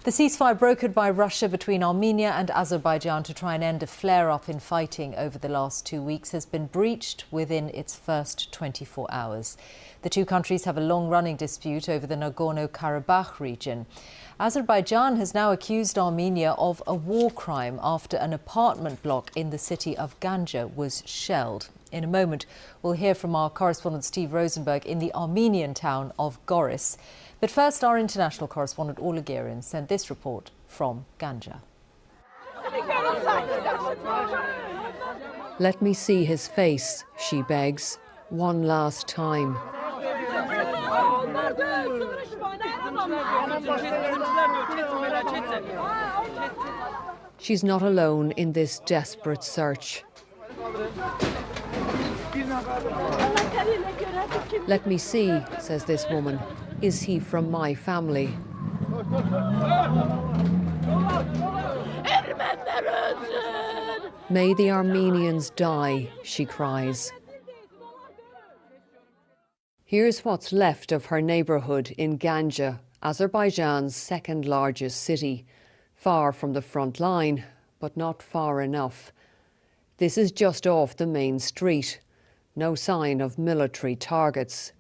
The ceasefire brokered by Russia between Armenia and Azerbaijan to try and end a flare-up in fighting over the last 2 weeks has been breached within its first 24 hours. The two countries have a long-running dispute over the Nagorno-Karabakh region. Azerbaijan has now accused Armenia of a war crime after an apartment block in the city of Gəncə was shelled. In a moment, we'll hear from our correspondent Steve Rosenberg in the Armenian town of Goris. But first, our international correspondent Orla Guerin sent this report from Gəncə. Let me see his face, she begs, one last time. She's not alone in this desperate search. Let me see, says this woman. Is he from my family? May the Armenians die, she cries. Here's what's left of her neighbourhood in Gəncə, Azerbaijan's second largest city. Far from the front line, but not far enough. This is just off the main street. No sign of military targets.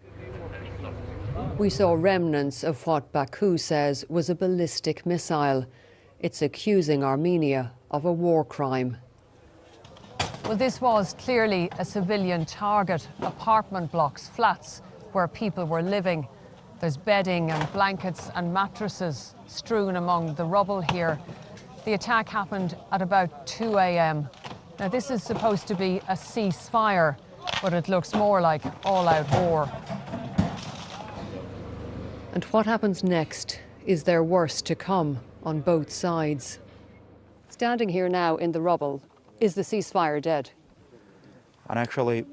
We saw remnants of what Baku says was a ballistic missile. It's accusing Armenia of a war crime. Well, this was clearly a civilian target. Apartment blocks, flats where people were living. There's bedding and blankets and mattresses strewn among the rubble here. The attack happened at about 2 a.m. Now, this is supposed to be a ceasefire, but it looks more like all-out war. And what happens next? Is there worse to come on both sides? Standing here now in the rubble, is the ceasefire dead? And actually,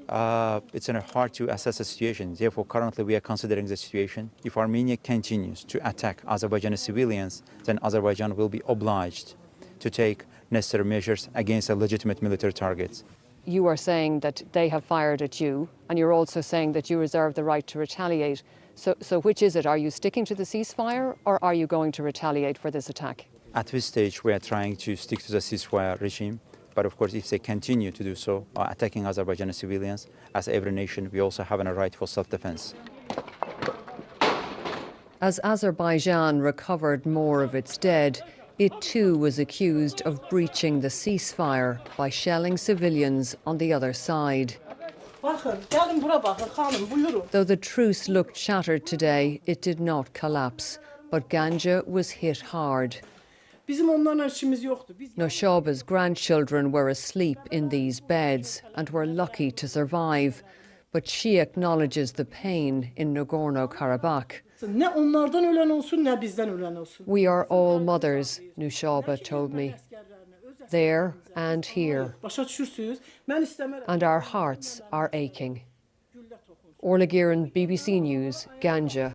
it's hard to assess the situation. Therefore, currently we are considering the situation. If Armenia continues to attack Azerbaijani civilians, then Azerbaijan will be obliged to take necessary measures against the legitimate military targets. You are saying that they have fired at you, and you're also saying that you reserve the right to retaliate. So which is it? Are you sticking to the ceasefire, or are you going to retaliate for this attack? At this stage, we are trying to stick to the ceasefire regime. But of course, if they continue to do so, attacking Azerbaijani civilians, as every nation, we also have a right for self-defense. As Azerbaijan recovered more of its dead, it too was accused of breaching the ceasefire by shelling civilians on the other side. Though the truce looked shattered today, it did not collapse. But Gəncə was hit hard. Noshaba's grandchildren were asleep in these beds and were lucky to survive. But she acknowledges the pain in Nagorno-Karabakh. We are all mothers, Nushaba told me. There and here. And our hearts are aching. Orla Guerin, BBC News, Gəncə.